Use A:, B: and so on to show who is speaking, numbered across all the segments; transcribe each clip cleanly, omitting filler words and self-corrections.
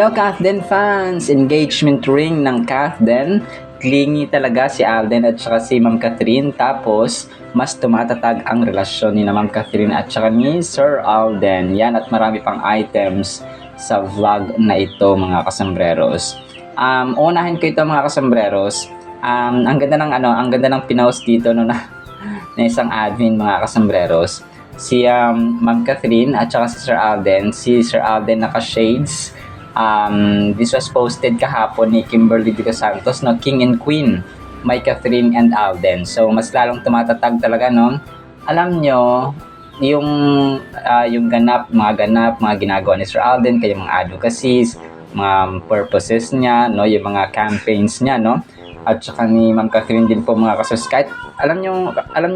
A: Hello Kathden fans! Engagement ring ng Kathden. Clingy talaga si Alden at saka si Ma'am Catherine. Tapos, mas tumatatag ang relasyon ni Ma'am Catherine at saka ni Sir Alden. Yan at marami pang items sa vlog na ito mga kasambreros. Unahin ko ito mga kasambreros. Ang ganda ng ang ganda ng pinost dito no, na isang admin mga kasambreros. Si Ma'am Catherine at saka si Sir Alden. Si Sir Alden naka-shades. This was posted kahapon ni Kimberly De Los Santos, no, King and Queen, May Catherine and Alden. So mas lalong tumatatag talaga, no. Alam nyo, yung mga ginagawa ni Sir Alden, kaya mga advocacies, mga purposes niya, no, yung mga campaigns niya, no. At saka ni Ma'am Catherine din po mga kasos. Kahit alam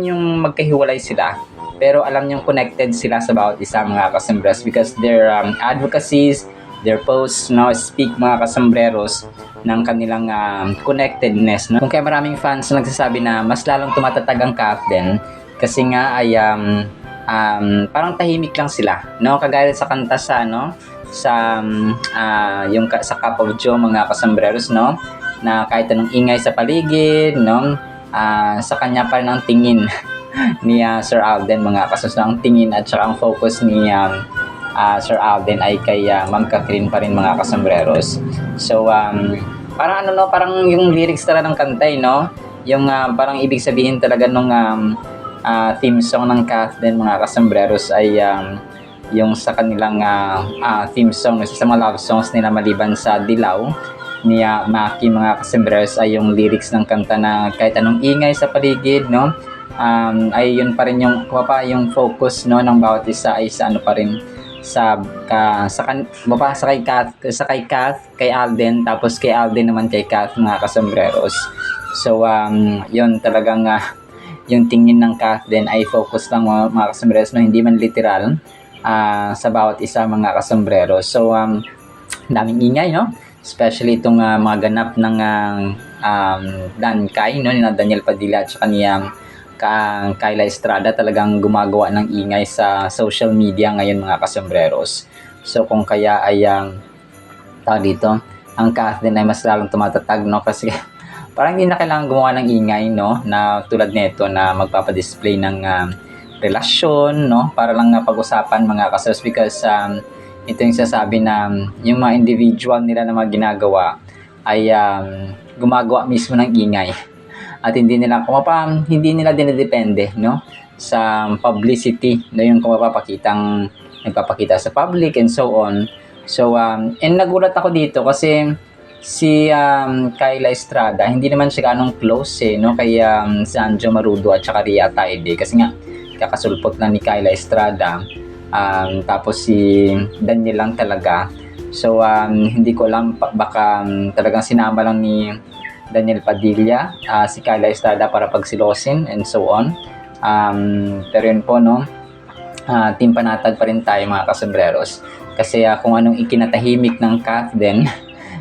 A: nyo magkahiwalay sila, pero alam nyo connected sila sa bawat isa mga kasambreros because their advocacies, their posts, no, speak mga kasambreros ng kanilang connectedness. No? Kung kaya maraming fans na nagsasabi na mas lalong tumatatag ang Kathden kasi nga ay parang tahimik lang sila. No? Kagaya sa kanta sa sa Cup of Joe mga kasambreros, no? Na kahit anong ingay sa paligid, no? Sa kanya pa rin ang tingin ni Sir Alden mga kasos, ang tingin at saka ang focus ni Sir Alden ay kay Ma'am Catherine pa rin mga kasambreros. So parang parang yung lyrics talaga ng kanta, no? Yung parang ibig sabihin talaga nung theme song ng Kathden mga kasambreros ay yung sa kanilang theme song, sa mga love songs nila maliban sa Dilaw ni Maki mga kasambreros ay yung lyrics ng kanta na kahit anong ingay sa paligid, no? Ay yun pa rin yung focus, no, ng bawat isa ay sa pa rin kay Kath, kay Alden, tapos kay Alden naman kay Kath mga kasambreros. So yun talagang yung tingin ng Kathden ay focus lang mga kasambreros, no, hindi man literal sa bawat isa mga kasambreros. So daming ingay, no, especially itong mga ganap ng Dankay, no, ni Daniel Padilla at saka ni Kyla Estrada, talagang gumagawa ng ingay sa social media ngayon mga kasambreros. So kung kaya ay dito, ang Kathden ay mas lalong tumatatag, no, kasi parang hindi na kailangan gumawa ng ingay, no, na tulad nito na magpapadisplay ng relasyon, no, para lang pag-usapan mga kasambreros because ito yung sasabi na yung mga individual nila na mga ginagawa ay gumagawa mismo ng ingay. At hindi nila dinedepende, no, sa publicity, no, yung nagpapakita sa public and so on. So and nagulat ako dito kasi si Kyla Estrada hindi naman siya ganong close no kay Sanjo Marudo at saka Ria Taide kasi nga kakasulpot lang ni Kyla Estrada, tapos si Daniel lang talaga. So hindi ko alam, baka talagang sinama lang ni Daniel Padilla si Kyla Estrada para pagsilosin and so on. Pero yun po, no, team panatag pa rin tayo mga kasambreros kasi kung anong ikinatahimik ng Kathden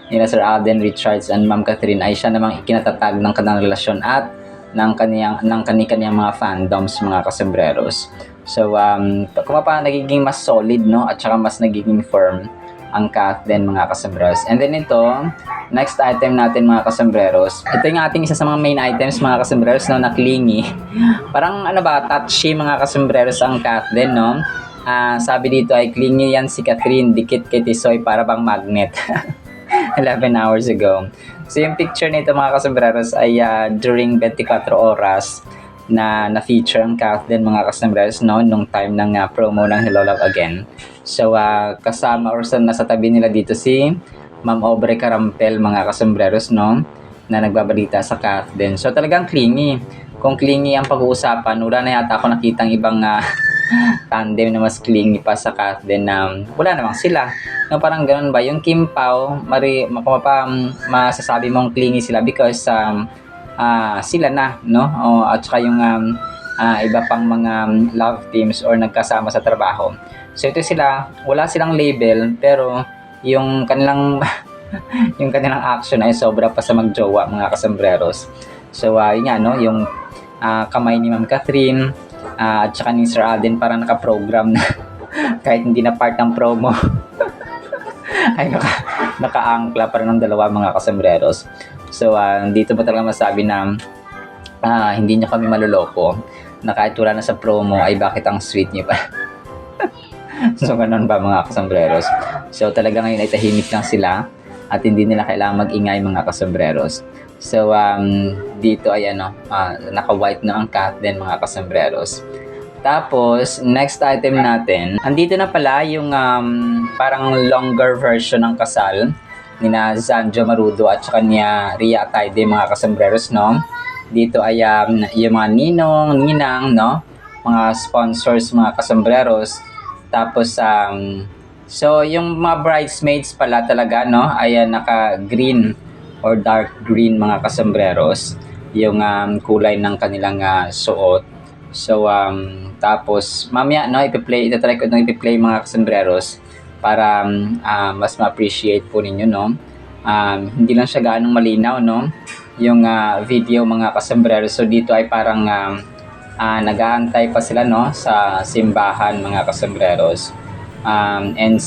A: nila Sir Alden Richards and Ma'am Catherine ay siya namang ikinatatag ng kanilang relasyon at ng kanyang mga fandoms mga kasambreros. So kung nagiging mas solid, no, at saka mas nagiging firm ang Kathden mga kasambreros. And then ito, next item natin mga kasambreros. Ito yung ating isa sa mga main items mga kasambreros, no, na clingy. Parang touchy mga kasambreros ang Kathden, no. Sabi dito ay clingy yan si Catherine, dikit kay Tisoy para bang magnet. 11 hours ago. So yung picture nito mga kasambreros ay during 24 oras na na-feature ang Kathden mga kasambreros, no, nung time ng promo ng Hello Love Again. So kasama or nasa tabi nila dito si Ma'am Aubrey Carampel mga kasambreros, no, na nagbabalita sa Kathden. So talagang clingy. Kung clingy ang pag-uusapan, wala na yata ako nakitang ibang tandem na mas clingy pa sa Kathden na wala namang sila. No, parang ganun ba? Yung Kim Pao, masasabi mong clingy sila because sila na, no? At saka yung iba pang mga love teams or nagkasama sa trabaho. So ito sila, wala silang label pero yung kanilang action ay sobra pa sa magjowa mga kasambreros. So yun nga, no, yung kamay ni Ma'am Catherine at saka ni Sir Alden parang naka-program na kahit hindi na part ng promo. Ay, nakaangkla pa rin ng dalawa mga kasembreros. So, dito mo talaga masabi na hindi nyo kami maloloko na kahit wala na sa promo ay bakit ang sweet nyo pa. So, ganun ba mga kasembreros? So, talaga ngayon ay tahimik lang sila at hindi nila kailangan mag-ingay mga kasembreros. So, dito ay naka-white na ang cat din mga kasembreros. Tapos, next item natin, andito na pala yung parang longer version ng kasal ni na Zanjo Marudo at saka niya Ria Ataide mga kasembreros, no? Dito ay yung mga ninong, ninang, no? Mga sponsors mga kasembreros. Tapos, so yung mga bridesmaids pala talaga, no? Ay naka-green or dark green mga kasembreros yung kulay ng kanilang suot. So tapos mamaya itatry ko itong i-play mga kasembreros para mas ma-appreciate po ninyo, no. Hindi lang siya gaanong malinaw, no, yung video mga kasembreros. So dito ay parang nag-aantay pa sila, no, sa simbahan mga kasembreros. And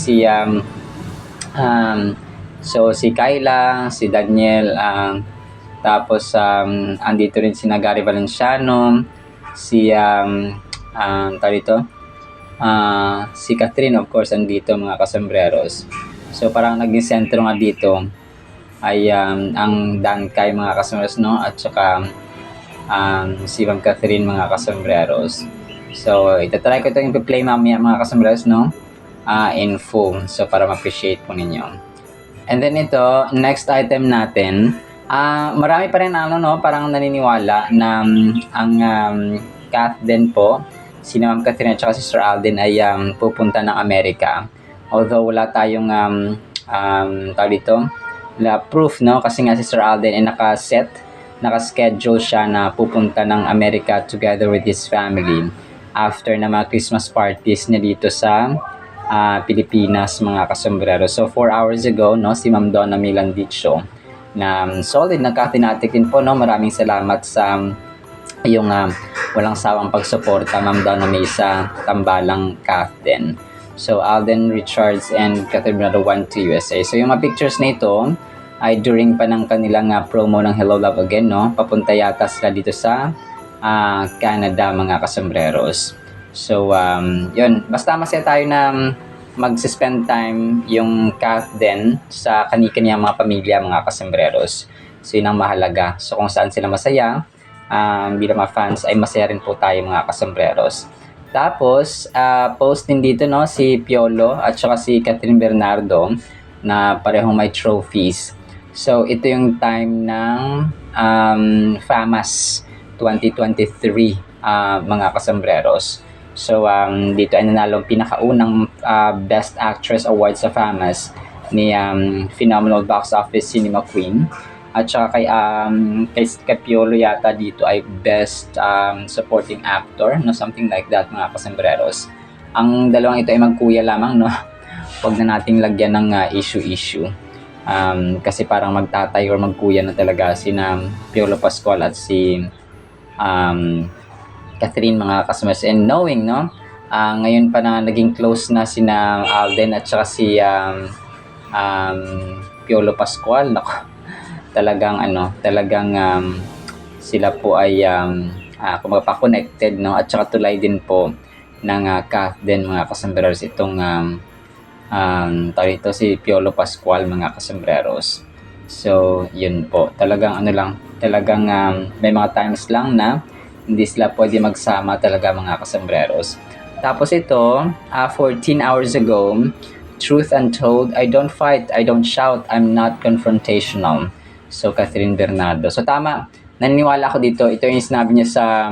A: so si Kyla, si Daniel, tapos andito rin si Gary Valenciano, si si Catherine, of course, andito mga kasembreros. So parang naging sentro nga dito ay ang Dankay mga kasembreros, no, at saka si Ma'am Catherine mga kasembreros. So itatry ko itong i-play mamaya mga kasembreros, no, in full, so para ma-appreciate po ninyo. And then ito, next item natin, marami pa rin parang naniniwala na ang Kath din po, si Ma'am Catherine at saka si Sir Alden ay pupunta ng Amerika. Although wala tayong proof, no, kasi nga si Sir Alden ay naka-schedule siya na pupunta ng Amerika together with his family after na mga Christmas parties niya dito sa Pilipinas mga kasombrero. So 4 hours ago, no, si Ma'am Donna Milandicho na solid nagkatinatik din po, no. Maraming salamat sa yung walang sawang pagsuporta, Ma'am Donna May, sa tambalang Catherine. So Alden Richards and Catherine Bernardo went to USA. So yung mga pictures na ito ay during pa ng kanilang promo ng Hello Love Again, no. Papunta yata sila dito sa Canada mga kasombreros. So, yun. Basta masaya tayo na mag-spend time yung Kath din sa kani-kanyang mga pamilya, mga kasombreros. So, yun ang mahalaga. So, kung saan sila masaya, bilang mga fans, ay masaya rin po tayo mga kasombreros. Tapos, post din dito, no, si Piolo at saka si Catherine Bernardo na parehong may trophies. So, ito yung time ng FAMAS 2023, mga kasombreros. So, dito ay nanalo pinakaunang Best Actress Award sa FAMAS ni Phenomenal Box Office Cinema Queen. At saka kay Piolo yata dito ay Best Supporting Actor, no, something like that mga kasombreros. Ang dalawang ito ay magkuya lamang, no. Huwag na nating lagyan ng issue. Kasi parang magtatay or magkuya na talaga si Piolo Pascual at si Catherine mga kasomers. And knowing, no, ngayon pa na naging close na sina Alden at saka si Piolo Pascual, talagang sila po ay kumbaga connected, no, at saka tulay din po ng Kath din mga kasombreros itong ito si Piolo Pascual mga kasombreros. So yun po, talagang talagang may mga times lang na hindi sila pwede magsama talaga mga kasombreros. Tapos ito, 14 hours ago, Truth Untold, I don't fight, I don't shout, I'm not confrontational. So, Catherine Bernardo. So, tama. Naniniwala ako dito. Ito yung sinabi niya sa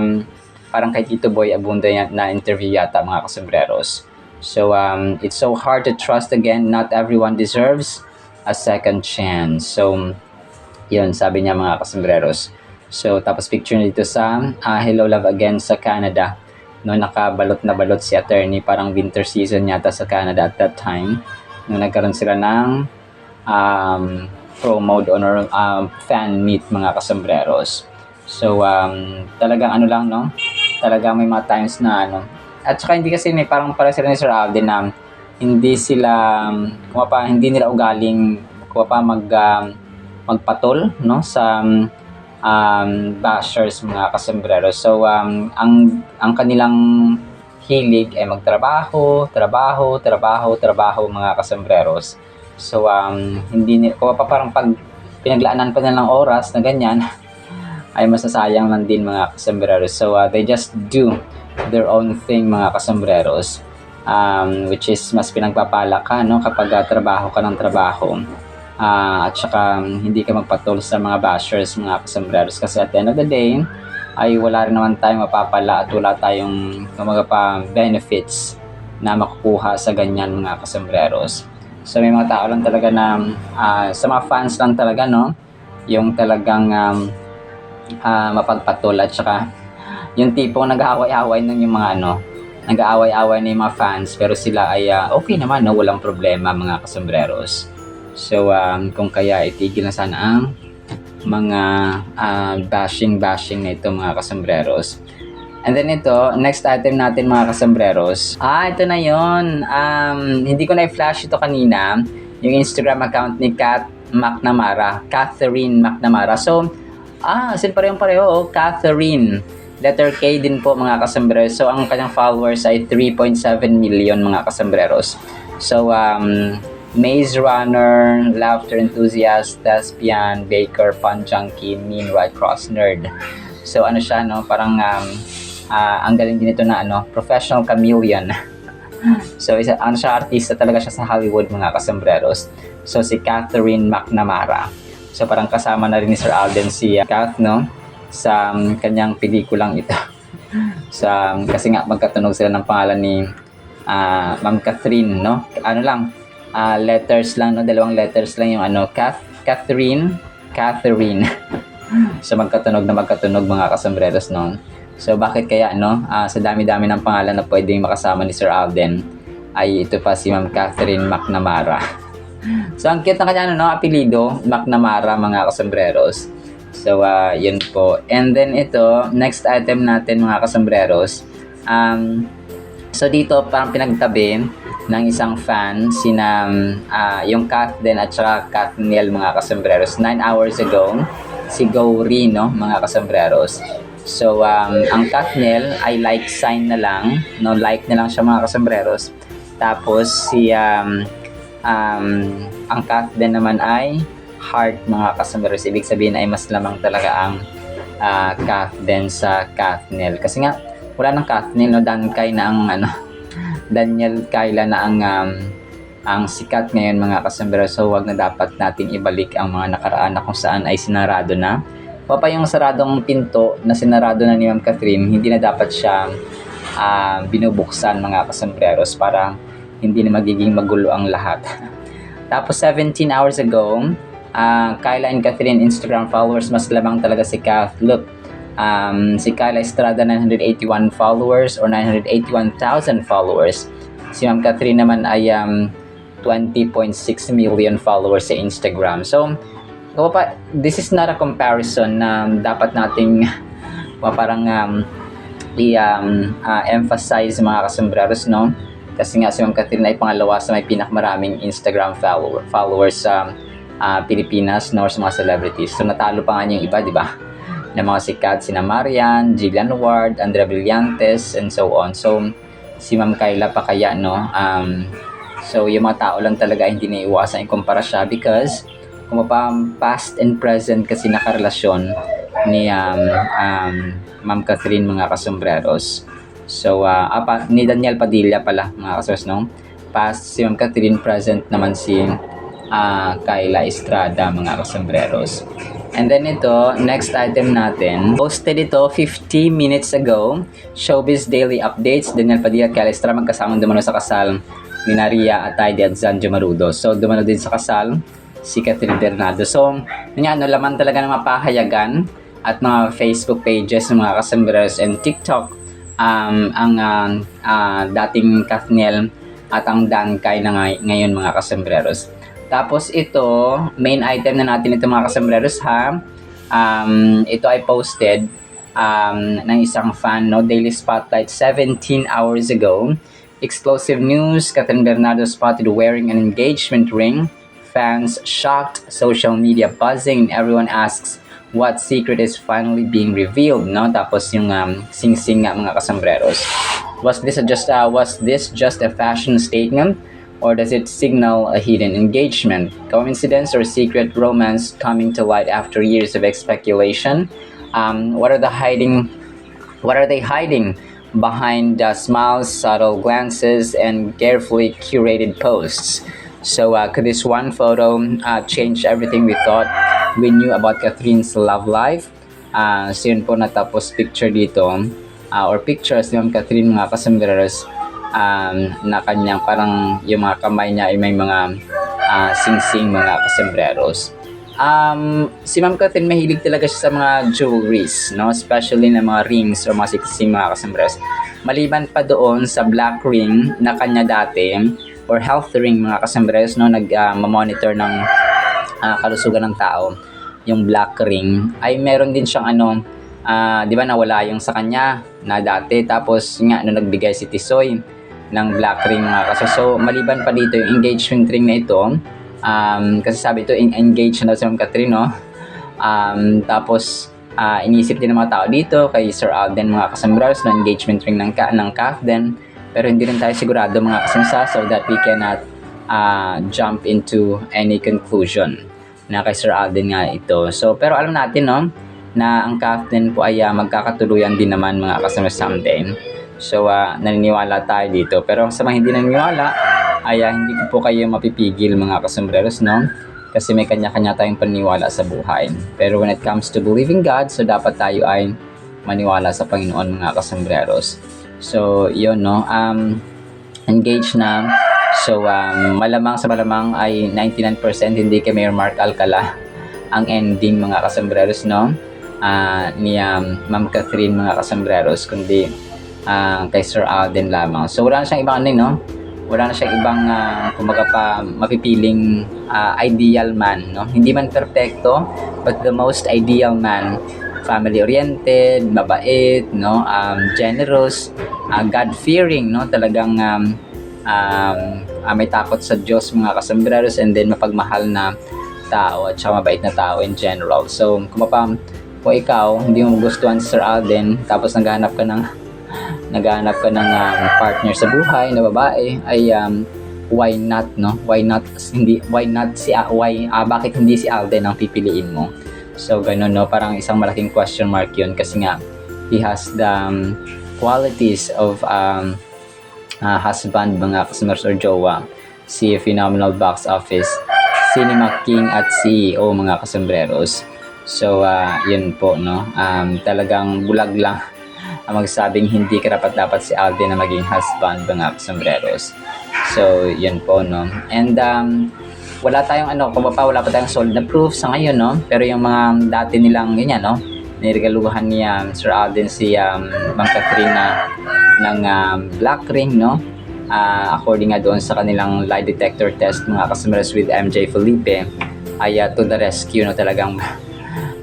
A: parang kay Tito Boy Abunda na interview yata mga kasombreros. So, it's so hard to trust again. Not everyone deserves a second chance. So, yun, sabi niya mga kasombreros. So, tapos picture dito sa Hello Love Again sa Canada. No, nakabalot na balot si attorney. Parang winter season yata sa Canada at that time. No, nagkaroon sila ng promo or fan meet mga kasombreros. So, talagang lang, no? Talagang may mga times na At saka hindi kasi parang para sila ni Sir Alden na hindi sila, hindi nila ugaling kuha pa magpatol, no, sa bashers mga kasombrero. So ang kanilang hilig ay magtrabaho, mga kasambreros. So hindi ko pa parang pag pinaglaanan pa nilang oras na ganyan ay masasayang lang din mga kasambreros. So they just do their own thing mga kasambreros, which is mas pinagpapala ka, no, kapag trabaho ka ng trabaho. At saka hindi ka magpatol sa mga bashers mga kasambreros, kasi at the end of the day ay wala rin naman tayong mapapala at wala tayong pa benefits na makukuha sa ganyan mga kasambreros. So may mga tao lang talaga na sa mga fans lang talaga, no, yung talagang mapagpatol, at saka yung tipong nag-aaway-away ng yung mga nag-aaway-away na yung mga fans, pero sila ay okay naman, no, walang problema mga kasambreros. So kung kaya itigil na sana ang mga bashing na ito mga kasambreros. And then ito, next item natin mga kasambreros. Ito na yon. Hindi ko na i-flash ito kanina, yung Instagram account ni Catherine McNamara. So, pareho, Catherine. Letter K din po mga kasambreros. So, ang kanyang followers ay 3.7 million mga kasambreros. So, maze runner, laughter enthusiast, thespian, baker, fun junkie, mean right cross nerd. So ano siya, no, parang ang galing din ito na professional chameleon. So siya artista talaga siya sa Hollywood mga kasambreros. So si Catherine McNamara. So parang kasama na rin ni Sir Alden si Kath, no, sa kanyang pelikulang ito. Kasi nga magkatunog sila ng pangalan ni Ma'am Catherine, no. Letters lang, no, dalawang letters lang yung Catherine. So magkatunog mga kasambreros, no. So bakit kaya, no, sa dami-dami ng pangalan na pwedeng makasama ni Sir Alden ay ito pa si Ma'am Catherine McNamara. So ang cute na kanya apelido, McNamara mga kasambreros. So yun po. And then ito, next item natin mga kasambreros. So dito parang pinagtabi ng isang fan, yung Kath din at saka Kathniel mga kasambreros. 9 hours ago, si Gauri, no, mga kasambreros. So, ang Kathniel ay like sign na lang, no, like na lang siya mga kasambreros. Tapos, ang Kath din naman ay heart mga kasambreros. Ibig sabihin ay mas lamang talaga ang Kath din sa Kathniel. Kasi nga, wala ng Kathniel, no, Dankay na ang Daniel Kayla na ang sikat ngayon mga kasambreros. So wag na dapat nating ibalik ang mga nakaraan na kung saan ay sinarado na. O pa yung saradong pinto na sinarado na ni Ma'am Catherine, hindi na dapat siya binubuksan mga kasambreros para hindi na magiging magulo ang lahat. Tapos 17 hours ago, Kayla and Catherine Instagram followers, mas lamang talaga si Kath. Look, si Kayla Estrada 981 followers or 981,000 followers. Si Ma'am Catherine naman ay 20.6 million followers sa Instagram. So, this is not a comparison na dapat nating parang emphasize mga kasambreros, no? Kasi nga si Ma'am Catherine ay pangalawa sa may pinakamaraming Instagram followers sa Pilipinas, no, sa mga celebrities. So natalo pa nga yung iba, di ba? Na mga sikat, sina Marian, Jillian Ward, Andrea Brillantes, and so on. So, si Ma'am Kayla pa kaya, no? So, yung mga tao lang talaga hindi naiiwasan ikumpara siya because kung past and present kasi nakarelasyon ni Ma'am Catherine mga kasambreros. So, ni Daniel Padilla pala mga kasambreros, no? Past si Ma'am Catherine, present naman si Kayla Estrada mga kasambreros. And then ito, next item natin. Posted ito 50 minutes ago. Showbiz Daily Updates. Daniel Padilla at Kayla Estrada magkasamang dumano sa kasal ni Naria Atayde at Zanjo Marudo. So, dumano din sa kasal si Catherine Bernardo. So, laman talaga ng mga pahayagan at mga Facebook pages ng mga kasambreros and TikTok. Ang dating Kathniel at ang Dankay na ngayon mga kasambreros. Tapos ito, main item na natin ito mga kasambreros, ha. Ito ay posted ng isang fan, no, Daily Spotlight 17 hours ago. Explosive news, Catherine Bernardo spotted wearing an engagement ring fans shocked, social media buzzing, and everyone asks what secret is finally being revealed, no? Tapos yung sing-sing nga mga kasambreros. Was this just a fashion statement, or does it signal a hidden engagement, coincidence, or secret romance coming to light after years of speculation? What are they hiding behind smiles, subtle glances, and carefully curated posts? So could this one photo change everything we thought we knew about Catherine's love life? So yun po, natapos picture dito, or pictures ni Ma'am Catherine mga kasambreros, na kanyang parang yung mga kamay niya ay may mga sing-sing mga kasambreros. Si Ma'am Catherine mahilig talaga siya sa mga jewelries, no? Especially na mga rings or mga sing-sing mga kasambreros. Maliban pa doon sa black ring na kanya dati, or health ring mga kasambreros, no? Nag-monitor ng kalusugan ng tao, yung black ring, ay meron din siyang di ba nawala yung sa kanya na dati, tapos nga nagbigay si Tisoy ng black ring mga kaso. So maliban pa dito yung engagement ring na ito, kasi sabi ito engaged na si Ma'am Catherine, no? Tapos inisip din ng mga tao dito kay Sir Alden mga kasambreros na engagement ring ng Kath din, pero hindi rin tayo sigurado mga kasamsa, so that we cannot jump into any conclusion na kay Sir Alden nga ito. So pero alam natin, no, na ang Kath din po ay magkakatuluyan din naman mga kasama someday. So naniniwala tayo dito, pero sa mga hindi naniniwala ay hindi po kayo mapipigil mga kasambreros, no? Kasi may kanya-kanya tayong paniniwala sa buhay. Pero when it comes to believing God, so dapat tayo ay maniwala sa Panginoon mga kasambreros. So yun, no, engaged na. So malamang sa malamang ay 99% hindi kay Mayor Mark Alcala ang ending mga kasambreros, no? Ni Ma'am Catherine mga kasambreros, kundi kay Sir Alden lamang. So wala na siyang ibang no? Wala na siyang ibang kumbaga pa mapipiling ideal man, no? Hindi man perfecto, but the most ideal man. Family-oriented, mabait, no? Generous, God-fearing, no? Talagang may takot sa Diyos mga kasambreros, and then mapagmahal na tao at saka mabait na tao in general. So kung ikaw hindi mo gustuhan si Sir Alden, tapos naghahanap ka ng partner sa buhay na babae, ay why not, no? Bakit hindi si Alden ang pipiliin mo? So ganun, no, parang isang malaking question mark yun, kasi nga he has the qualities of husband mga kasambreros or jowa, si phenomenal box office, cinema king at CEO mga kasambreros. So yun po, no, talagang bulag lang ang magsabing hindi karapat-dapat si Alden na maging husband mga kasambreros. So yun po, no, and wala tayong wala pa tayong solid na proof sa ngayon, no, pero yung mga dati nilang ganyan, no, niregaluhan ni Sir Alden si Ma'am Catherine ng black ring, no, according nga doon sa kanilang lie detector test mga kasambreros with MJ Felipe, ay to the rescue, no, talagang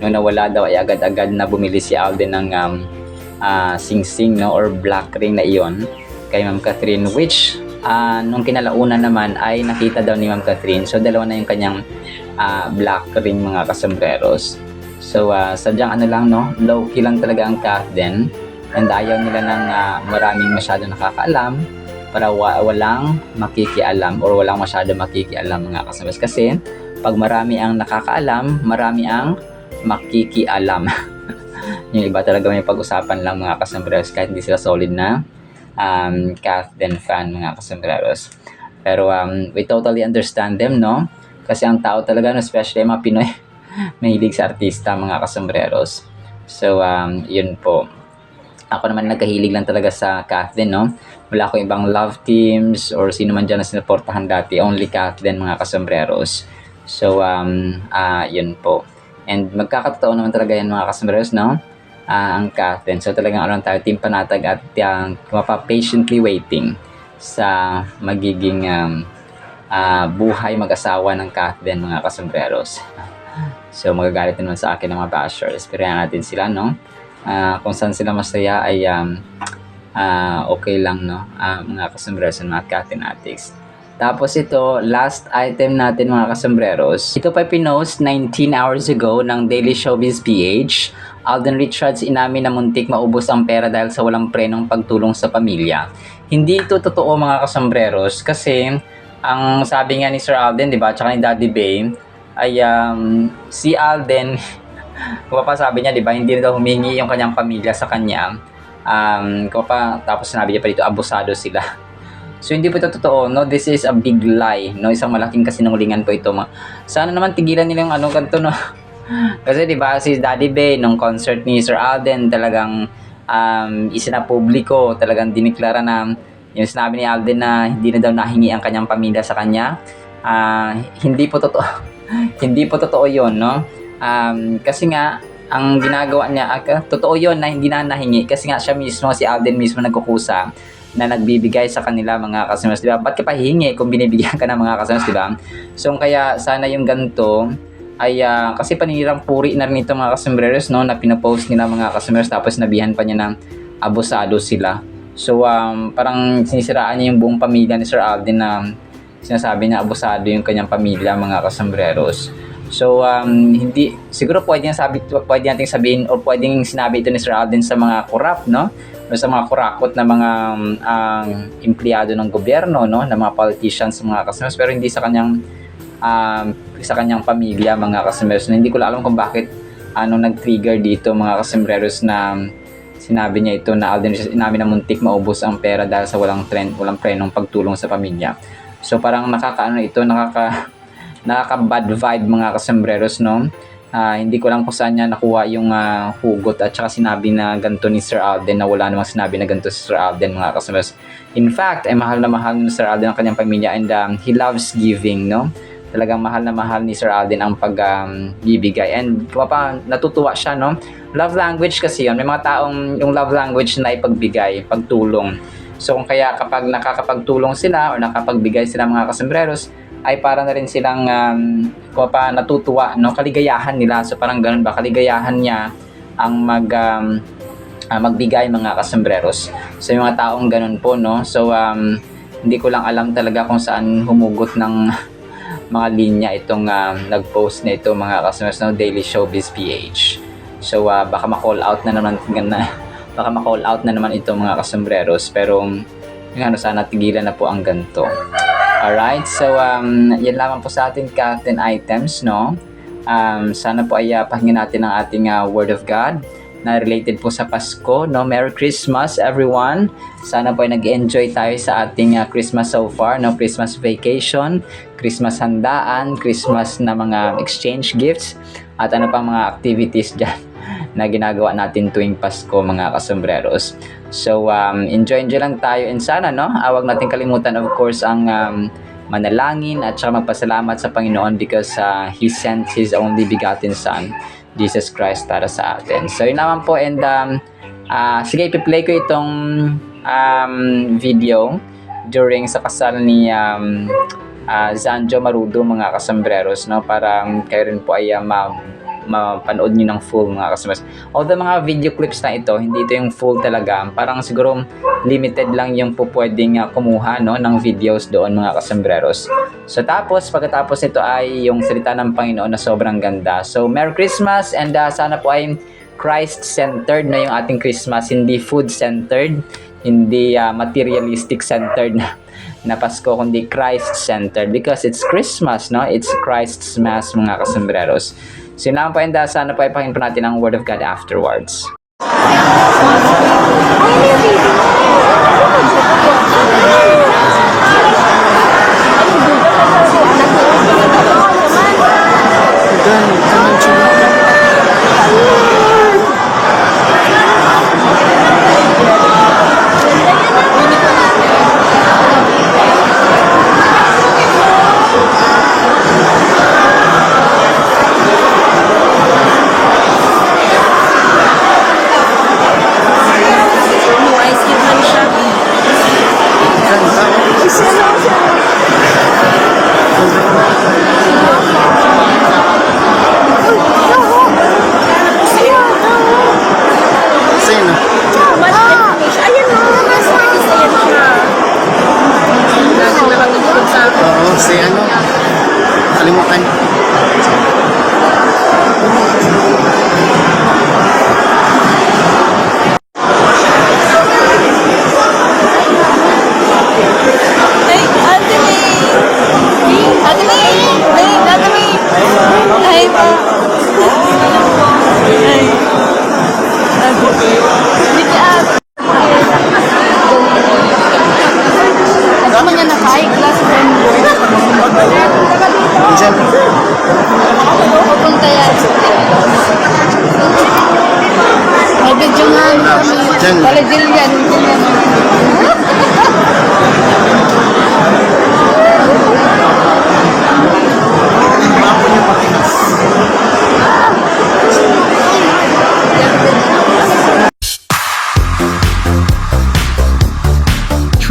A: nung nawala daw ay agad-agad na bumili si Alden ng sing-sing, no, or black ring na iyon kay Ma'am Catherine, which nung kinalaunan naman ay nakita daw ni Ma'am Catherine. So dalawa na yung kanyang black ring mga kasambreros. So sadyang lang, no, low-key lang talaga ang Kath din, and ayaw nila ng maraming masyado nakakaalam para walang makikialam or walang masyado makikialam mga kasambreros. Kasi pag marami ang nakakaalam, marami ang makikialam. Yung iba talaga may pag-usapan lang mga kasambreros, kahit hindi sila solid na Kath din fan mga kasambreros. Pero we totally understand them, no? Kasi ang tao talaga, no, especially mga Pinoy, mahilig sa artista mga kasambreros. So yun po. Ako naman nagkahilig lang talaga sa Kath din, no? Wala akong ibang love teams or sino man dyan na sinuportahan dati. Only Kath din mga kasambreros. So yun po. And magkakatotoo naman talaga yan mga kasambreros, no? Ang Kath din. So talagang tayo, team panatag at patiently waiting sa magiging buhay mag-asawa ng Kath din mga kasambreros. So magagalit naman sa akin ng mga bashers, pero yan natin sila, no? Kung saan sila masaya ay okay lang, no? Mga kasambreros and mga Kathinatics. Tapos ito, last item natin mga kasombreros. Ito pa pinost 19 hours ago ng Daily Showbiz PH. Alden Richards inamin na muntik maubos ang pera dahil sa walang prenong pagtulong sa pamilya. Hindi ito totoo mga kasombreros kasi ang sabi nga ni Sir Alden, di ba, tsaka ni Daddy Bay, ay si Alden, kung pa sabi niya, di ba, hindi na daw humingi yung kanyang pamilya sa kanya. Tapos sinabi niya pa dito, abusado sila. So hindi po ito totoo, no? This is a big lie, no? Isang malaking kasinungalingan po ito. Sana naman tigilan nila yung ganito, no? Kasi 'di ba si Daddy Bay nung concert ni Sir Alden talagang isinapubliko, talagang diniklara na yung sinabi ni Alden na hindi na daw nahingi ang kanyang pamilya sa kanya. Hindi po totoo. Hindi po totoo 'yon, no? Kasi nga ang ginagawa niya, totoo 'yon na hindi na nahingi kasi nga siya mismo, si Alden mismo nagkukusa na nagbibigay sa kanila mga customers, di ba? Ba't ka pa hihingi kung binibigyan ka ng mga customers, di ba? So, kaya sana yung ganito ay kasi paninirang puri na rin ito mga kasombreros, no, na pinapost nila mga customers tapos nabihan pa niya na abusado sila. So, parang sinisiraan niya yung buong pamilya ni Sir Alden na sinasabi niya abusado yung kanyang pamilya mga kasombreros. So, hindi, siguro pwede nating sabihin o pwedeng sinabi ito ni Sir Alden sa mga corrupt, no? O sa mga kurakot na mga empleyado ng gobyerno, no? Na mga politicians, mga customers, pero hindi sa kanyang pamilya, mga customers. Na hindi ko alam kung bakit nag-trigger dito mga kasombreros na sinabi niya ito na Alden Richards inamin na muntik maubos ang pera dahil sa walang prenong pagtulong sa pamilya. So parang nakaka-bad vibe mga kasombreros, no? Hindi ko lang kung saan niya nakuha yung hugot at saka sinabi na ganito ni Sir Alden na wala namang sinabi na ganito si Sir Alden mga customers. In fact, ay mahal na mahal ni Sir Alden ang kanyang pamilya and he loves giving, no? Talagang mahal na mahal ni Sir Alden ang pagbibigay and natutuwa siya, no? Love language kasi yun. May mga taong yung love language na ipagbigay, pagtulong. So kung kaya kapag nakakapagtulong sila o nakapagbigay sila mga kasombreros, ay para na rin silang natutuwa, no? Kaligayahan nila. So parang ganun ba, kaligayahan niya ang magbigay mga kasombreros. So yung mga taong ganun po, no? So hindi ko lang alam talaga kung saan humugot ng mga linya itong nag-post na ito mga kasombreros, no? Daily Showbiz PH. So baka ma-call out na naman ito mga kasombreros, pero sana tigilan na po ang ganito. Alright, so yan lamang po sa ating content items, no? Sana po ay pakinggan natin ang ating Word of God na related po sa Pasko, no? Merry Christmas everyone! Sana po ay nag-enjoy tayo sa ating Christmas so far, no? Christmas vacation, Christmas handaan, Christmas na mga exchange gifts, at ano pang mga activities dyan na ginagawa natin tuwing Pasko mga kasombreros. So enjoy lang tayo and sana, no, huwag natin kalimutan of course ang manalangin at saka magpasalamat sa Panginoon because He sent His only begotten Son, Jesus Christ, para sa atin. So yun naman po and sige, ipi-play ko itong video during sa kasal ni Zanjo Marudo mga kasombreros, no, para kayo rin po ay mapanood nyo ng full mga customers. Although mga video clips na ito, hindi ito yung full talaga. Parang siguro limited lang yung po pwedeng kumuha, no, ng videos doon mga kasombreros. So pagkatapos ito ay yung salita ng Panginoon na sobrang ganda. So Merry Christmas and sana po ay Christ-centered na yung ating Christmas, hindi food-centered, hindi materialistic-centered na Pasko, kundi Christ-centered because it's Christmas, no? It's Christ's Mass mga kasombreros. So yun lang po, and sana po ipakinggan po natin ang Word of God afterwards.
B: Isa Jillian.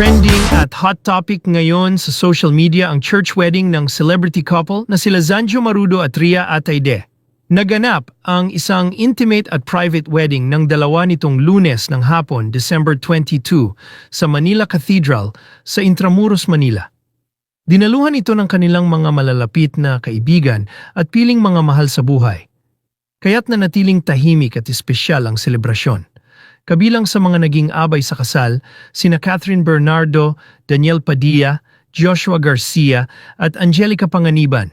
C: Trending at hot topic ngayon sa social media ang church wedding ng celebrity couple na sila Zanjo Marudo at Ria Atayde. Naganap ang isang intimate at private wedding ng dalawa nitong Lunes ng hapon, December 22, sa Manila Cathedral sa Intramuros, Manila. Dinaluhan ito ng kanilang mga malalapit na kaibigan at piling mga mahal sa buhay. Kaya't nanatiling tahimik at espesyal ang selebrasyon. Kabilang sa mga naging abay sa kasal, sina Catherine Bernardo, Daniel Padilla, Joshua Garcia at Angelica Panganiban,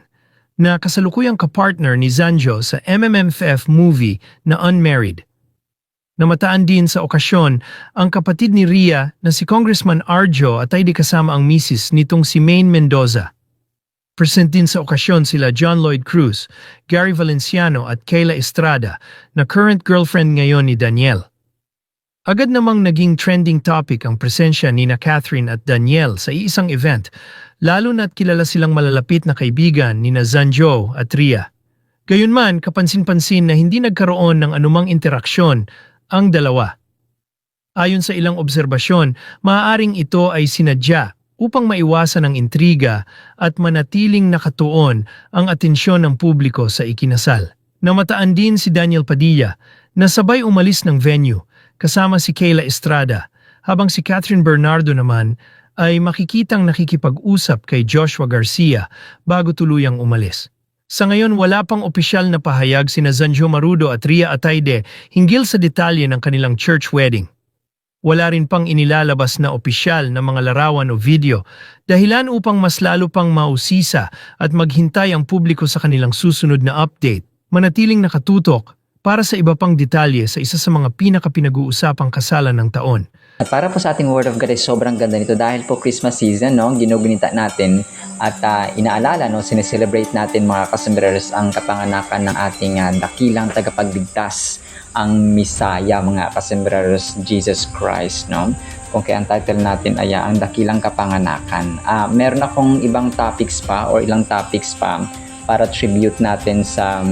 C: na kasalukuyang kapartner ni Zanjo sa MMFF movie na Unmarried. Namataan din sa okasyon ang kapatid ni Ria na si Congressman Arjo at ay di kasama ang misis nitong si Maine Mendoza. Present din sa okasyon sila John Lloyd Cruz, Gary Valenciano at Kayla Estrada na current girlfriend ngayon ni Daniel. Agad namang naging trending topic ang presensya ni na Catherine at Daniel sa iisang event, lalo na't kilala silang malalapit na kaibigan ni na Zanjo at Ria. Gayunman, kapansin-pansin na hindi nagkaroon ng anumang interaksyon ang dalawa. Ayon sa ilang obserbasyon, maaaring ito ay sinadya upang maiwasan ang intriga at manatiling nakatuon ang atensyon ng publiko sa ikinasal. Namataan din si Daniel Padilla na sabay umalis ng venue kasama si Kayla Estrada, habang si Catherine Bernardo naman ay makikitang nakikipag-usap kay Joshua Garcia bago tuluyang umalis. Sa ngayon wala pang opisyal na pahayag sina Zanjo Marudo at Ria Atayde hinggil sa detalye ng kanilang church wedding. Wala rin pang inilalabas na opisyal na mga larawan o video, dahilan upang mas lalo pang mausisa at maghintay ang publiko sa kanilang susunod na update. Manatiling nakatutok para sa iba pang detalye sa isa sa mga pinaka-pinag-uusapang kasalan ng taon.
A: At para po sa ating Word of God ay sobrang ganda nito dahil po Christmas season, no, ginugunita natin at inaalala, no, sineselebrate natin mga kasombrerers ang kapanganakan ng ating dakilang tagapagligtas, ang Misaya, mga kasombrerers, Jesus Christ, no? Kung kaya ang title natin ay ang dakilang kapanganakan. Meron akong ibang topics pa or ilang topics pa para tribute natin sa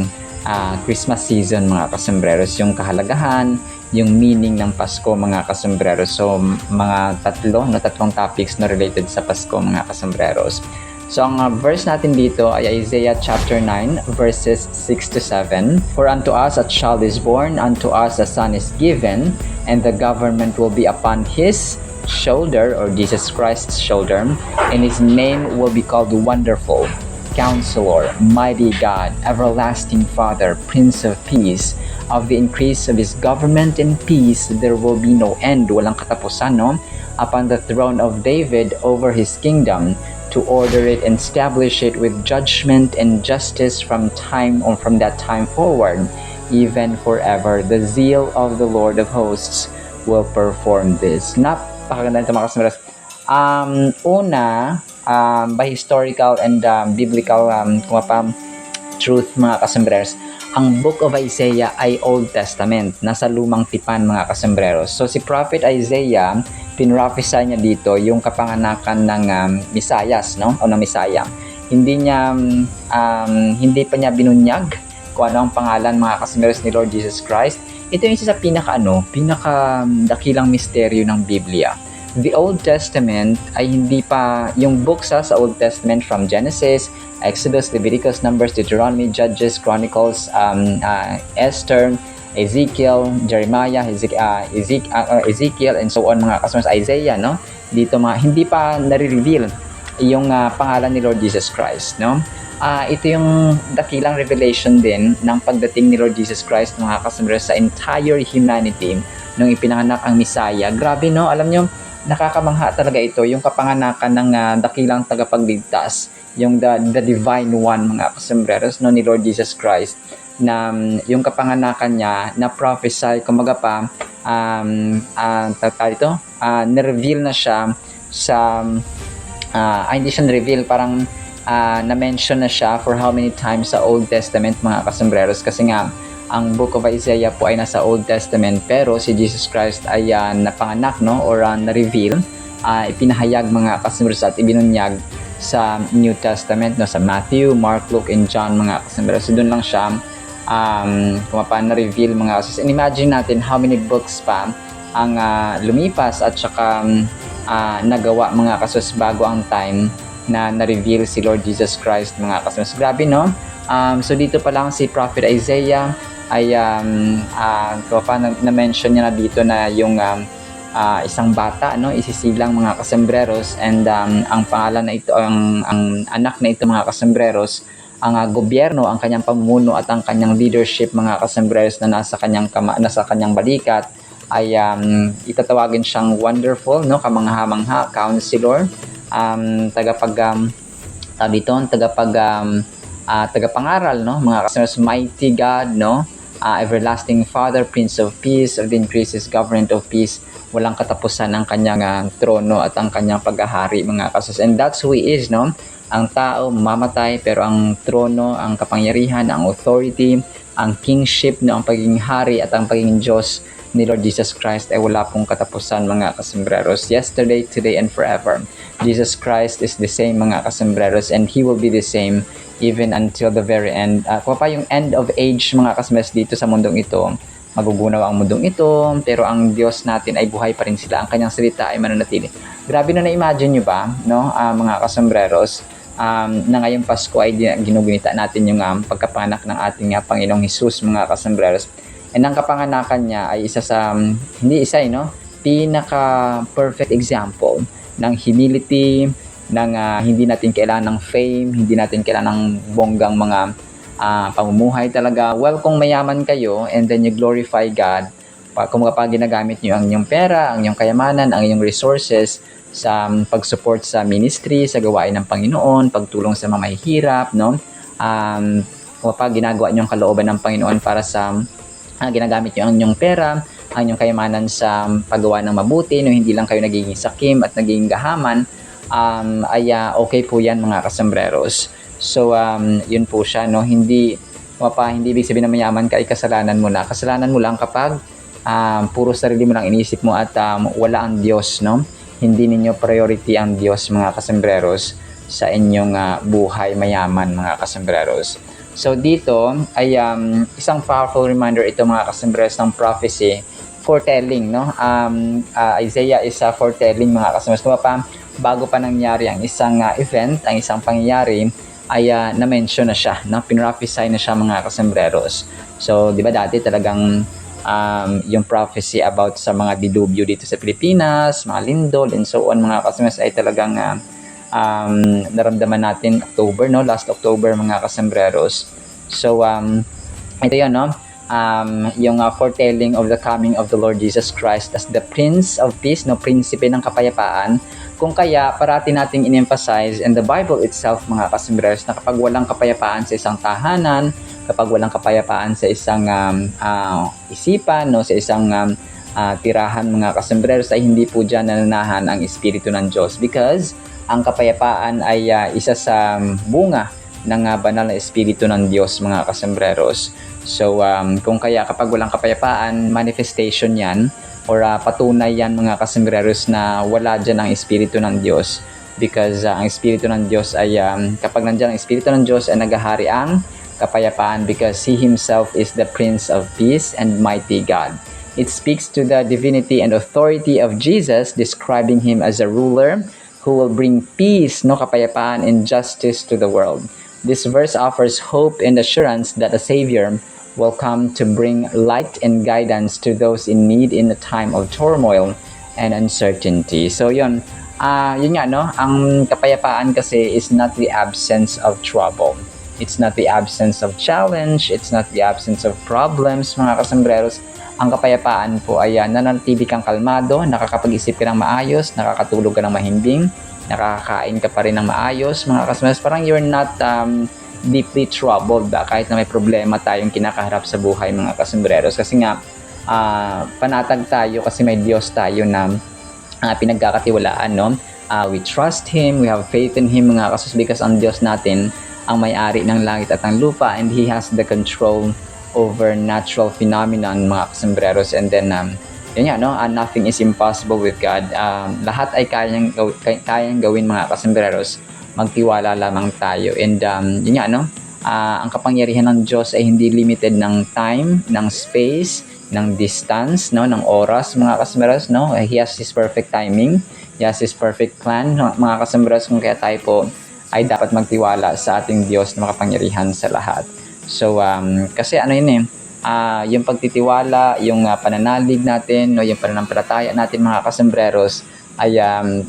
A: Christmas season, mga kasombreros, yung kahalagahan, yung meaning ng Pasko, mga kasombreros. So mga tatlong topics na related sa Pasko, mga kasombreros. So ang verse natin dito ay Isaiah chapter 9 verses 6 to 7. For unto us a child is born, unto us a son is given, and the government will be upon his shoulder, or Jesus Christ's shoulder, and his name will be called Wonderful, Counselor, Mighty God, Everlasting Father, Prince of Peace. Of the increase of his government and peace, there will be no end. Walang katapusan, no? Upon the throne of David over his kingdom, to order it and establish it with judgment and justice from that time forward, even forever. The zeal of the Lord of hosts will perform this. Napakaganda nito, mga kasamaras. By historical and biblical truth, mga kasombrers, ang Book of Isaiah ay Old Testament, nasa lumang tipan, mga kasombrero. So si Prophet Isaiah, pinrophesy niya dito yung kapanganakan ng Misayas, no? O ng Misaya. Hindi pa niya binunyag kung ano ang pangalan, mga kasombrero, ni Lord Jesus Christ. Ito yung isa sa pinaka dakilang misteryo ng Biblia. The Old Testament ay hindi pa, yung books sa Old Testament from Genesis, Exodus, Leviticus, Numbers, Deuteronomy, Judges, Chronicles, Esther, Ezekiel, Jeremiah, Ezekiel, and so on, mga kasamaras, Isaiah, no? Dito hindi pa nare-reveal yung pangalan ni Lord Jesus Christ, no? Ito yung dakilang revelation din ng pagdating ni Lord Jesus Christ, mga kasamaras, sa entire humanity nung ipinanganak ang Messiah. Grabe, no? Alam nyo, nakakamangha talaga ito, yung kapanganakan ng dakilang tagapagligtas, yung the divine one, mga kasombreros, no, ni Lord Jesus Christ, na yung kapanganakan niya na prophesy, kumaga pa na-reveal na siya sa hindi siya na-reveal, parang na-mention na siya for how many times sa Old Testament, mga kasombreros, kasi nga ang Book of Isaiah po ay nasa Old Testament, pero si Jesus Christ ay napanganak, no, or na-reveal, ipinahayag mga kasembreros at ibinunyag sa New Testament, no, sa Matthew, Mark, Luke, and John mga kasembreros. So doon lang siya na-reveal mga kasembreros. And imagine natin how many books pa ang lumipas at saka nagawa mga kasembreros bago ang time na na-reveal si Lord Jesus Christ mga kasembreros. Grabe, no? So dito pa lang si Prophet Isaiah ay na-mention niya na dito na yung isang bata, no, isisilang mga kasembreros, and ang pangalan na ito, ang anak na ito mga kasembreros, ang gobyerno, ang kanyang pamumuno at ang kanyang leadership mga kasembreros na nasa kanyang balikat ay itatawagin siyang wonderful, no, kamangha-mangha, counselor, tagapangaral, no, mga kasembreros, mighty God, no, everlasting Father, Prince of Peace, of the increases government of peace. Walang katapusan ang kanyang trono at ang kanyang paghahari mga kasembreros. And that's who He is, no? Ang tao mamamatay, pero ang trono, ang kapangyarihan, ang authority, ang kingship, no, ang pagiging hari at ang pagiging Diyos ni Lord Jesus Christ ay wala pong katapusan mga kasembreros. Yesterday, today, and forever. Jesus Christ is the same mga kasembreros, and He will be the same even until the very end. Kung pa yung end of age mga kasembreros dito sa mundong ito, magugunaw ang mundong ito, pero ang Diyos natin ay buhay pa rin sila. Ang kanyang salita ay mananatili. Grabe, na na-imagine nyo ba, no, mga kasembreros, na ngayong Pasko ay ginugunita natin yung pagkapanganak ng ating Panginoong Hesus mga kasembreros. And ang kapanganakan niya ay isa sa, pinaka-perfect example ng humility, ng hindi natin kailangan ng fame, hindi natin kailangan ng bonggang mga pamumuhay talaga. Well, kung mayaman kayo and then you glorify God, kung ginagamit nyo ang inyong pera, ang inyong kayamanan, ang inyong resources sa pag-support sa ministry, sa gawain ng Panginoon, pagtulong sa mga mahihirap, no? Kung ginagawa nyo ang kalooban ng Panginoon para sa ginagamit nyo ang inyong pera, ang inyong kayamanan sa paggawa ng mabuti, no, hindi lang kayo nagiging sakim at nagiging gahaman, okay po yan mga kasembreros. So yun po siya, no, hindi ibig sabihin na mayaman ka ay kasalanan mo na. Kasalanan mo lang kapag puro sarili mo lang inisip mo at wala ang Diyos, no. Hindi ninyo priority ang Diyos mga kasembreros sa inyong buhay mayaman mga kasembreros. So dito ay isang powerful reminder ito mga kasembreros ng prophecy, foretelling, no. Isaiah is foretelling mga kasembreros. Bago pa nangyari ang isang event, ang isang pangyayari, ay na-mention na siya, no? Pinrophesy na siya mga kasembreros. So, di ba dati talagang yung prophecy about sa mga dilubyo dito sa Pilipinas, mga lindol, and so on mga kasembreros ay talagang naramdaman natin October, no? Last October mga kasembreros. So, ito yun, no? Yung foretelling of the coming of the Lord Jesus Christ as the Prince of Peace, no, prinsipe ng kapayapaan. Kung kaya parati nating in-emphasize in the Bible itself mga kasembreros na kapag walang kapayapaan sa isang tahanan, kapag walang kapayapaan sa isang isipan, no, sa isang tirahan mga kasembreros, ay hindi po dyan nananahan ang Espiritu ng Diyos, because ang kapayapaan ay isa sa bunga ng banal na Espiritu ng Diyos mga kasembreros. So kung kaya kapag walang kapayapaan, manifestation yan or patunay yan mga kasembreros na wala dyan ang Espiritu ng Diyos, because ang Espiritu ng Diyos ay kapag nandyan ang Espiritu ng Diyos ay naghahari ang kapayapaan, because He Himself is the Prince of Peace and mighty God. It speaks to the divinity and authority of Jesus, describing Him as a ruler who will bring peace, no, kapayapaan and justice to the world. This verse offers hope and assurance that a Savior will come to bring light and guidance to those in need in a time of turmoil and uncertainty. So yun nga, no, ang kapayapaan kasi is not the absence of trouble. It's not the absence of challenge. It's not the absence of problems, mga kasembreros. Ang kapayapaan po ay nananatili kang kalmado, nakakapag-isip ka ng maayos, nakakatulog ka ng mahimbing, nakakain ka pa rin ng maayos, mga kasembreros. Parang you're not deeply troubled kahit na may problema tayong kinakaharap sa buhay mga kasembreros, kasi nga panatag tayo kasi may Diyos tayo na pinagkakatiwalaan, no? We trust Him, we have faith in Him mga kasembreros, because ang Diyos natin ang may-ari ng langit at ng lupa, and He has the control over natural phenomenon, mga kasembreros. And then, yun nga, no? Nothing is impossible with God. Lahat ay kayang gawin, mga kasembreros. Magtiwala lamang tayo. And yun nga, no? Ang kapangyarihan ng Diyos ay hindi limited ng time, ng space, ng distance, no? Ng oras, mga kasembreros, no? He has His perfect timing. He has His perfect plan, no? Mga kasembreros, kung kaya tayo po ay dapat magtiwala sa ating Diyos na makapangyarihan sa lahat. So, kasi ano yun yung pagtitiwala, yung pananalig natin, no, yung pananampalataya natin, mga kasembreros, ay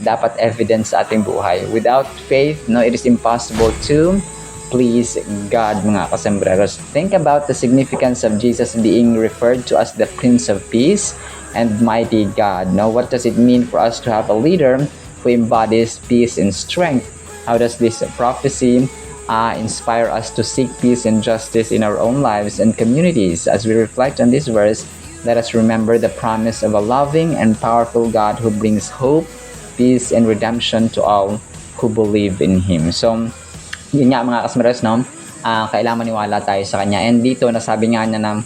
A: dapat evidence sa ating buhay. Without faith, no, it is impossible to please God, mga kasembreros. Think about the significance of Jesus being referred to as the Prince of Peace and mighty God. No, what does it mean for us to have a leader who embodies peace and strength? How does this prophecy inspire us to seek peace and justice in our own lives and communities? As we reflect on this verse, let us remember the promise of a loving and powerful God who brings hope, peace, and redemption to all who believe in Him. So, yun nga, mga kasembreros, no? Kailangan maniwala tayo sa Kanya. And dito, nasabi nga niya na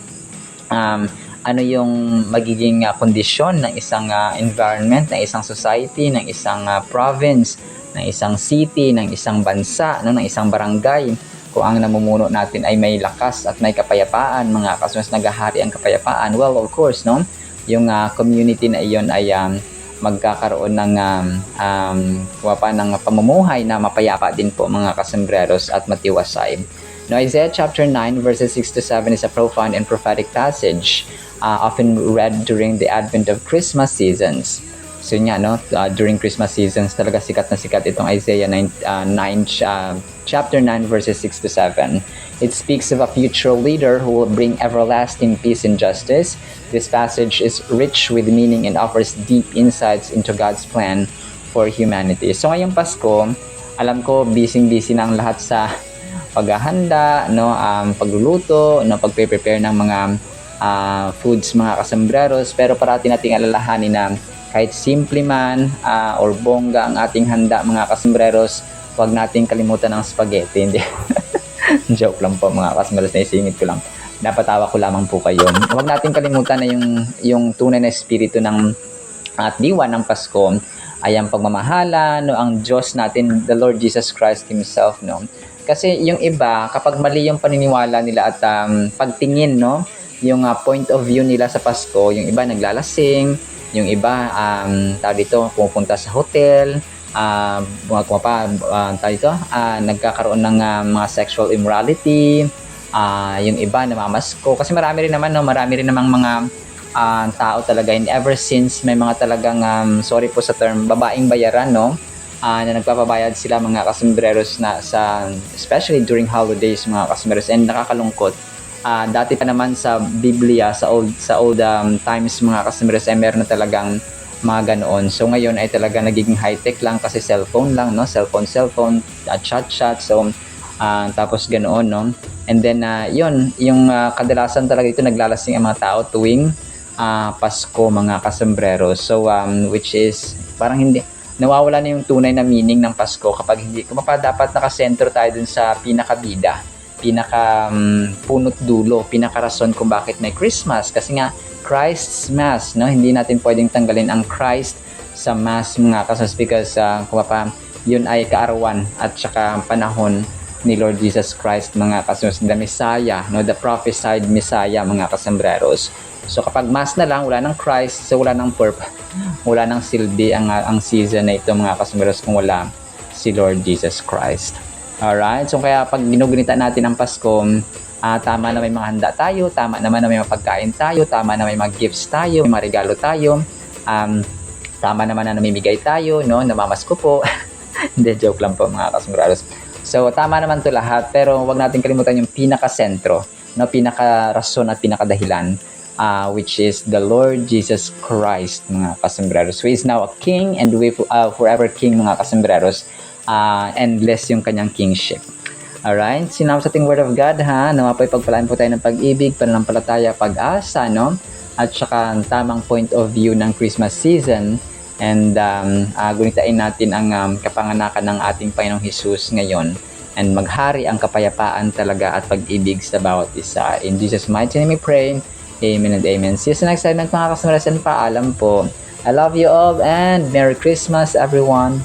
A: ano yung magiging kondisyon ng isang environment, ng isang society, ng isang province, ng isang city, ng isang bansa, no, ng isang barangay, kung ang namumuno natin ay may lakas at may kapayapaan, mga kasembreros, naghahari ang kapayapaan. Well, of course, no, yung community na iyon ay magkakaroon ng ng pamumuhay na mapayapa din po, mga kasembreros, at matiwasay. Now, Isaiah chapter 9 verses 6 to 7 is a profound and prophetic passage often read during the advent of Christmas seasons. So nga, no, during Christmas seasons talaga sikat na sikat itong Isaiah chapter 9 verses 6 to 7. It speaks of a future leader who will bring everlasting peace and justice. This passage is rich with meaning and offers deep insights into God's plan for humanity. So ngayong Pasko, alam ko busy-busy na ang lahat sa paghahanda, no, pagluluto, no, pagpe-prepare ng mga foods, mga kasembreros, pero parati nating alalahanin na kahit simple man or bongga ang ating handa, mga kasembreros, huwag nating kalimutan ang spaghetti. Hindi. Joke lang po, mga kasembreros, naisingit ko lang. Napatawa ko lamang po kayo. Huwag nating kalimutan na yung tunay na espiritu ng at diwa ng Pasko ay ang pagmamahala, no, ang Diyos natin, the Lord Jesus Christ Himself, no. Kasi yung iba, kapag mali yung paniniwala nila at pagtingin, no, yung point of view nila sa Pasko, yung iba naglalasing, yung iba pumupunta sa hotel, nagkakaroon ng mga sexual immorality, yung iba namamasko, kasi marami rin namang mga tao talaga, and ever since may mga talagang sorry po sa term, babaeng bayaran, no, na nagpapabayad sila, mga kasembreros, na especially during holidays, mga kasembreros, and nakakalungkot. Dati pa naman sa Biblia, sa old times, mga kasembreros, ay meron na talagang mga ganoon. So ngayon ay talaga nagiging high-tech lang, kasi cellphone lang, no, cellphone, chat. So tapos ganoon, no. And then yun, yung kadalasan talaga ito naglalasing ang mga tao tuwing Pasko, mga kasembreros. So which is parang hindi nawawala na yung tunay na meaning ng Pasko kapag dapat nakasentro tayo dun sa pinakabida, punot dulo, pinakarason kung bakit may Christmas, kasi nga Christ's Mass, no, hindi natin pwedeng tanggalin ang Christ sa Mass, mga kasembreros, because yun ay kaarawan at saka panahon ni Lord Jesus Christ, mga kasembreros, the Messiah, no, the prophesied Messiah, mga kasembreros. So kapag Mass na lang, wala ng Christ, so wala ng purpose, wala ng silbi ang season na ito, mga kasembreros, kung wala si Lord Jesus Christ. Alright, so kaya pag ginugunita natin ang Pasko, tama na may mga handa tayo, tama naman na may mga pagkain tayo, tama na may mga gifts tayo, may mga regalo tayo, tama naman na namimigay tayo, no, namamasko po. Hindi, joke lang po, mga kasembreros. So tama naman to lahat, pero wag natin kalimutan yung pinaka-sentro, no, pinaka-rason at pinaka-dahilan, which is the Lord Jesus Christ, mga kasembreros, who is now a King and forever King, mga kasembreros. Endless yung kanyang kingship. Alright, sinama sa ating Word of God, ha, na mapay pagpalaan po tayo ng pag-ibig, pananampalataya, pag-asa, no, at saka tamang point of view ng Christmas season, and gunitain natin ang kapanganakan ng ating Panginoong Hesus ngayon, and maghari ang kapayapaan talaga at pag-ibig sa bawat isa. In Jesus' mighty name we pray. Amen and amen. See you sa next segment mga kasamaras, and paalam po. I love you all and Merry Christmas everyone.